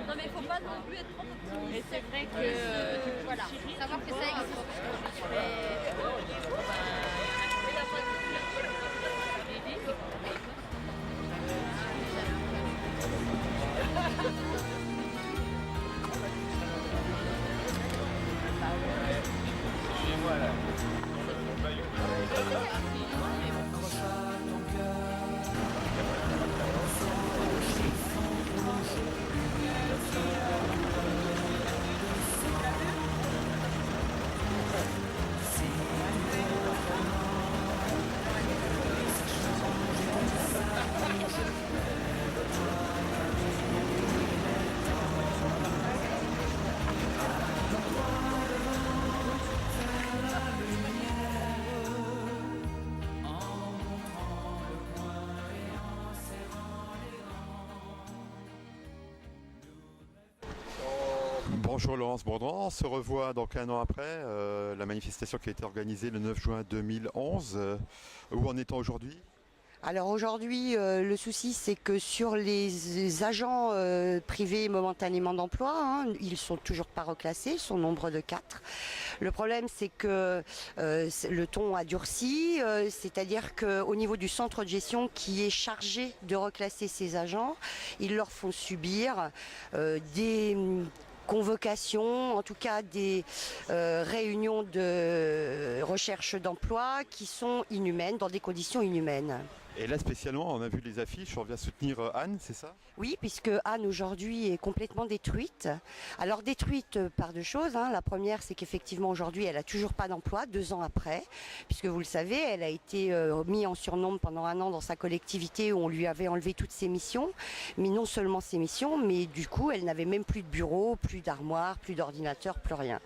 Non mais il faut pas non plus être trop optimiste. Et c'est vrai que Voilà, savoir que ça existe. Bonjour Laurence Bourdon, on se revoit donc un an après la manifestation qui a été organisée le 9 juin 2011. Où en est-on aujourd'hui ? Alors aujourd'hui, le souci c'est que sur les agents privés momentanément d'emploi, ils sont toujours pas reclassés, ils sont au nombre de 4. Le problème c'est que le ton a durci, c'est-à-dire qu'au niveau du centre de gestion qui est chargé de reclasser ces agents, ils leur font subir des convocations, en tout cas des réunions de recherche d'emploi qui sont inhumaines, dans des conditions inhumaines. Et là spécialement, on a vu les affiches, on vient soutenir Anne, c'est ça ? Oui, puisque Anne aujourd'hui est complètement détruite. Alors détruite par deux choses. La première, c'est qu'effectivement aujourd'hui, elle a toujours pas d'emploi, 2 ans après, puisque vous le savez, elle a été mise en surnombre pendant 1 an dans sa collectivité où on lui avait enlevé toutes ses missions. Mais non seulement ses missions, mais du coup, elle n'avait même plus de bureau, plus d'armoire, plus d'ordinateur, plus rien.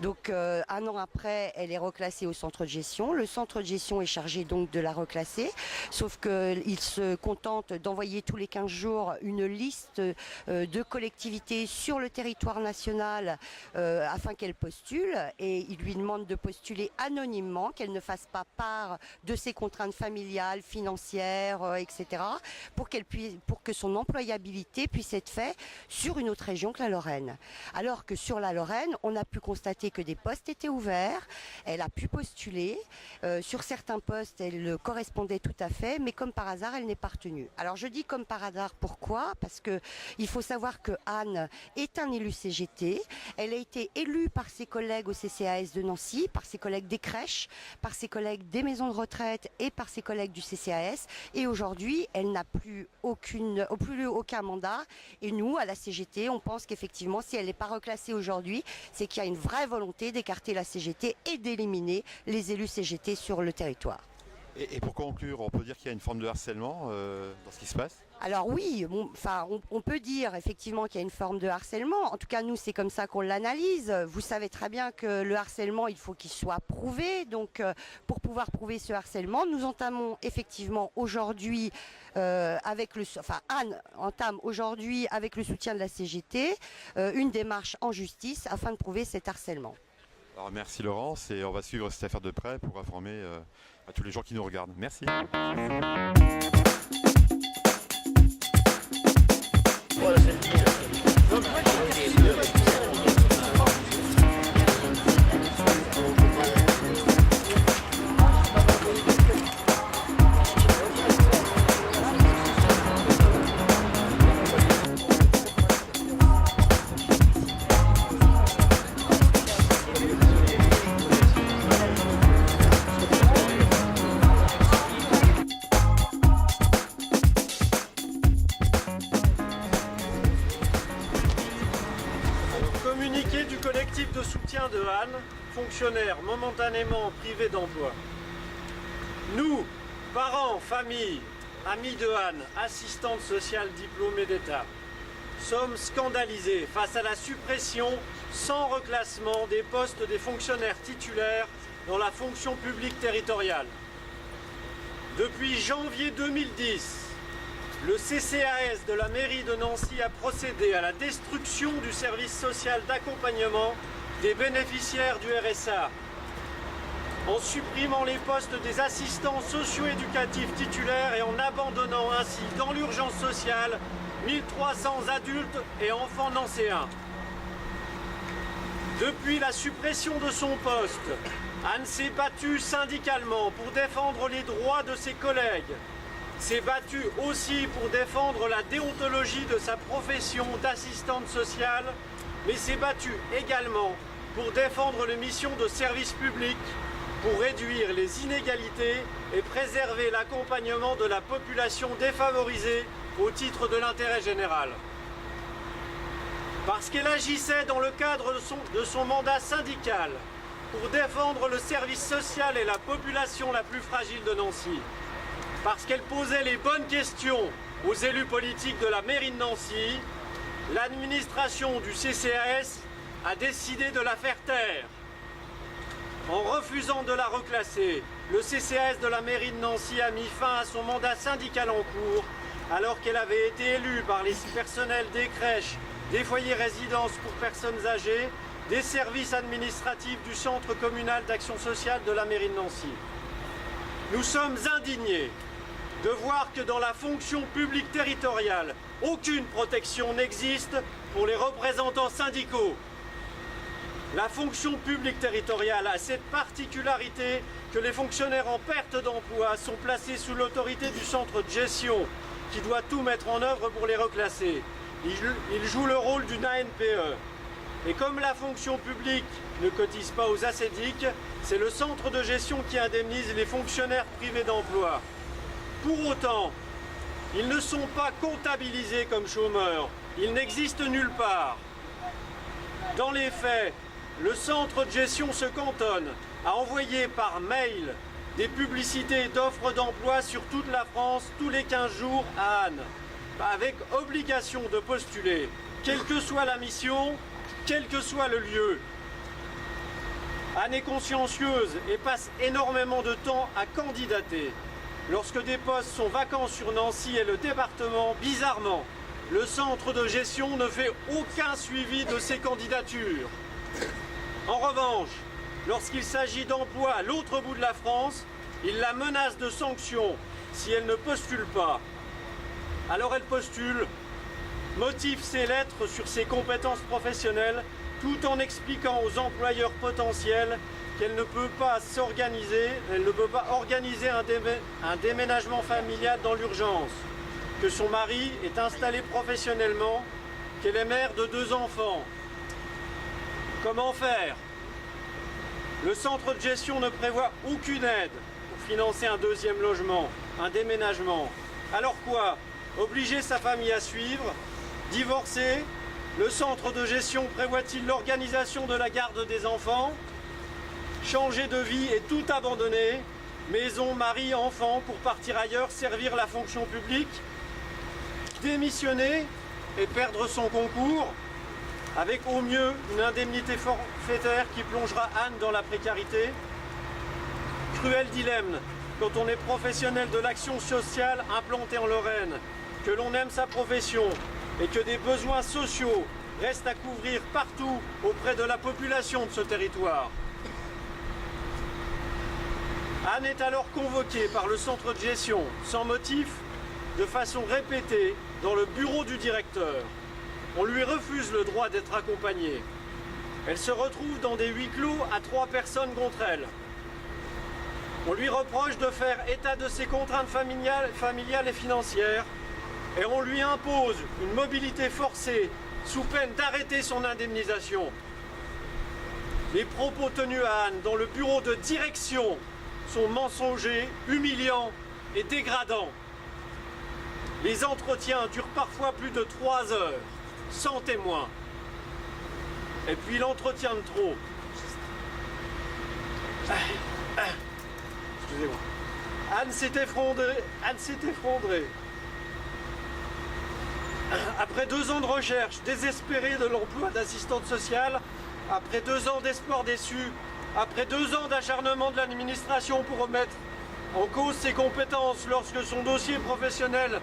Donc 1 an après, elle est reclassée au centre de gestion. Le centre de gestion est chargé donc de la reclasser, sauf qu'il se contente d'envoyer tous les 15 jours une liste de collectivités sur le territoire national afin qu'elle postule, et il lui demande de postuler anonymement, qu'elle ne fasse pas part de ses contraintes familiales, financières, etc. pour que son employabilité puisse être faite sur une autre région que la Lorraine. Alors que sur la Lorraine, on a pu constater que des postes étaient ouverts, elle a pu postuler, sur certains postes elle correspondait tout à fait, mais comme par hasard elle n'est pas retenue. Alors je dis comme par hasard, pourquoi ? Parce que il faut savoir que Anne est un élu CGT. Elle a été élue par ses collègues au CCAS de Nancy, par ses collègues des crèches, par ses collègues des maisons de retraite et par ses collègues du CCAS. Et aujourd'hui, elle n'a plus aucun mandat. Et nous, à la CGT, on pense qu'effectivement, si elle n'est pas reclassée aujourd'hui, c'est qu'il y a une vraie volonté d'écarter la CGT et d'éliminer les élus CGT sur le territoire. Et pour conclure, on peut dire qu'il y a une forme de harcèlement dans ce qui se passe ? Alors oui, on peut dire effectivement qu'il y a une forme de harcèlement. En tout cas, nous, c'est comme ça qu'on l'analyse. Vous savez très bien que le harcèlement, il faut qu'il soit prouvé. Donc, pour pouvoir prouver ce harcèlement, nous entamons effectivement aujourd'hui, Anne entame aujourd'hui avec le soutien de la CGT, une démarche en justice afin de prouver cet harcèlement. Alors merci Laurence, et on va suivre cette affaire de près pour informer à tous les gens qui nous regardent. Merci. Communiqué du collectif de soutien de Anne, fonctionnaire momentanément privé d'emploi. Nous, parents, familles, amis de Anne, assistante sociale diplômée d'État, sommes scandalisés face à la suppression sans reclassement des postes des fonctionnaires titulaires dans la fonction publique territoriale. Depuis janvier 2010, le CCAS de la mairie de Nancy a procédé à la destruction du service social d'accompagnement des bénéficiaires du RSA, en supprimant les postes des assistants socio-éducatifs titulaires et en abandonnant ainsi dans l'urgence sociale 1300 adultes et enfants nancéens. Depuis la suppression de son poste, Anne s'est battue syndicalement pour défendre les droits de ses collègues, s'est battue aussi pour défendre la déontologie de sa profession d'assistante sociale, mais s'est battue également pour défendre les missions de service public, pour réduire les inégalités et préserver l'accompagnement de la population défavorisée au titre de l'intérêt général. Parce qu'elle agissait dans le cadre de son mandat syndical pour défendre le service social et la population la plus fragile de Nancy. Parce qu'elle posait les bonnes questions aux élus politiques de la mairie de Nancy, l'administration du CCAS a décidé de la faire taire. En refusant de la reclasser, le CCAS de la mairie de Nancy a mis fin à son mandat syndical en cours, alors qu'elle avait été élue par les personnels des crèches, des foyers résidences pour personnes âgées, des services administratifs du Centre communal d'action sociale de la mairie de Nancy. Nous sommes indignés de voir que dans la fonction publique territoriale, aucune protection n'existe pour les représentants syndicaux. La fonction publique territoriale a cette particularité que les fonctionnaires en perte d'emploi sont placés sous l'autorité du centre de gestion qui doit tout mettre en œuvre pour les reclasser. Ils jouent le rôle d'une ANPE. Et comme la fonction publique ne cotise pas aux ACEDIC, c'est le centre de gestion qui indemnise les fonctionnaires privés d'emploi. Pour autant, ils ne sont pas comptabilisés comme chômeurs. Ils n'existent nulle part. Dans les faits, le centre de gestion se cantonne à envoyer par mail des publicités d'offres d'emploi sur toute la France tous les 15 jours à Anne, avec obligation de postuler, quelle que soit la mission, quel que soit le lieu. Anne est consciencieuse et passe énormément de temps à candidater. Lorsque des postes sont vacants sur Nancy et le département, bizarrement, le centre de gestion ne fait aucun suivi de ces candidatures. En revanche, lorsqu'il s'agit d'emploi à l'autre bout de la France, il la menace de sanctions si elle ne postule pas. Alors elle postule, motive ses lettres sur ses compétences professionnelles, tout en expliquant aux employeurs potentiels qu'elle ne peut pas s'organiser, elle ne peut pas organiser un déménagement familial dans l'urgence, que son mari est installé professionnellement, qu'elle est mère de 2 enfants. Comment faire? Le centre de gestion ne prévoit aucune aide pour financer un 2e logement, un déménagement. Alors quoi? Obliger sa famille à suivre? Divorcer? Le centre de gestion prévoit-il l'organisation de la garde des enfants? Changer de vie et tout abandonner? Maison, mari, enfant pour partir ailleurs, servir la fonction publique? Démissionner et perdre son concours? Avec au mieux une indemnité forfaitaire qui plongera Anne dans la précarité? Cruel dilemme quand on est professionnel de l'action sociale implanté en Lorraine, que l'on aime sa profession et que des besoins sociaux restent à couvrir partout auprès de la population de ce territoire. Anne est alors convoquée par le centre de gestion, sans motif, de façon répétée, dans le bureau du directeur. On lui refuse le droit d'être accompagnée. Elle se retrouve dans des huis clos à 3 personnes contre elle. On lui reproche de faire état de ses contraintes familiales et financières et on lui impose une mobilité forcée sous peine d'arrêter son indemnisation. Les propos tenus à Anne dans le bureau de direction sont mensongers, humiliants et dégradants. Les entretiens durent parfois plus de 3 heures, sans témoin. Et puis l'entretien de trop. Excusez-moi. Anne s'est effondrée. Après 2 ans de recherche, désespérée de l'emploi d'assistante sociale, après 2 ans d'espoir déçu, après 2 ans d'acharnement de l'administration pour remettre en cause ses compétences lorsque son dossier professionnel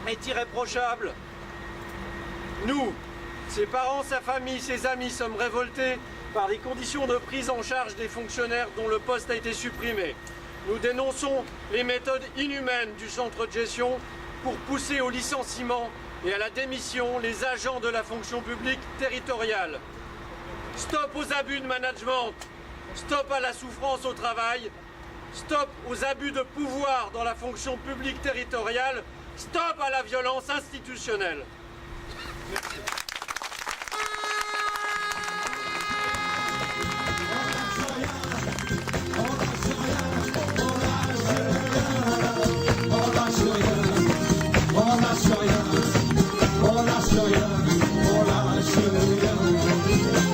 est irréprochable, nous, ses parents, sa famille, ses amis, sommes révoltés par les conditions de prise en charge des fonctionnaires dont le poste a été supprimé. Nous dénonçons les méthodes inhumaines du centre de gestion pour pousser au licenciement et à la démission les agents de la fonction publique territoriale. Stop aux abus de management, stop à la souffrance au travail, stop aux abus de pouvoir dans la fonction publique territoriale, stop à la violence institutionnelle. Merci.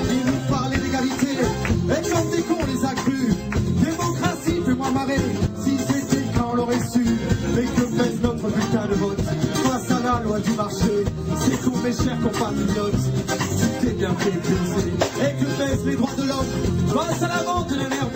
Ils nous parlaient d'égalité, et quand des cons les a crus. Démocratie, fais-moi marrer, si c'était quand on l'aurait su. Mais que pèse notre bulletin de vote face à la loi du marché? C'est con mes chers compatriotes, tu t'es bien fait baiser. Et que pèsent les droits de l'homme face à la vente de l'énergie?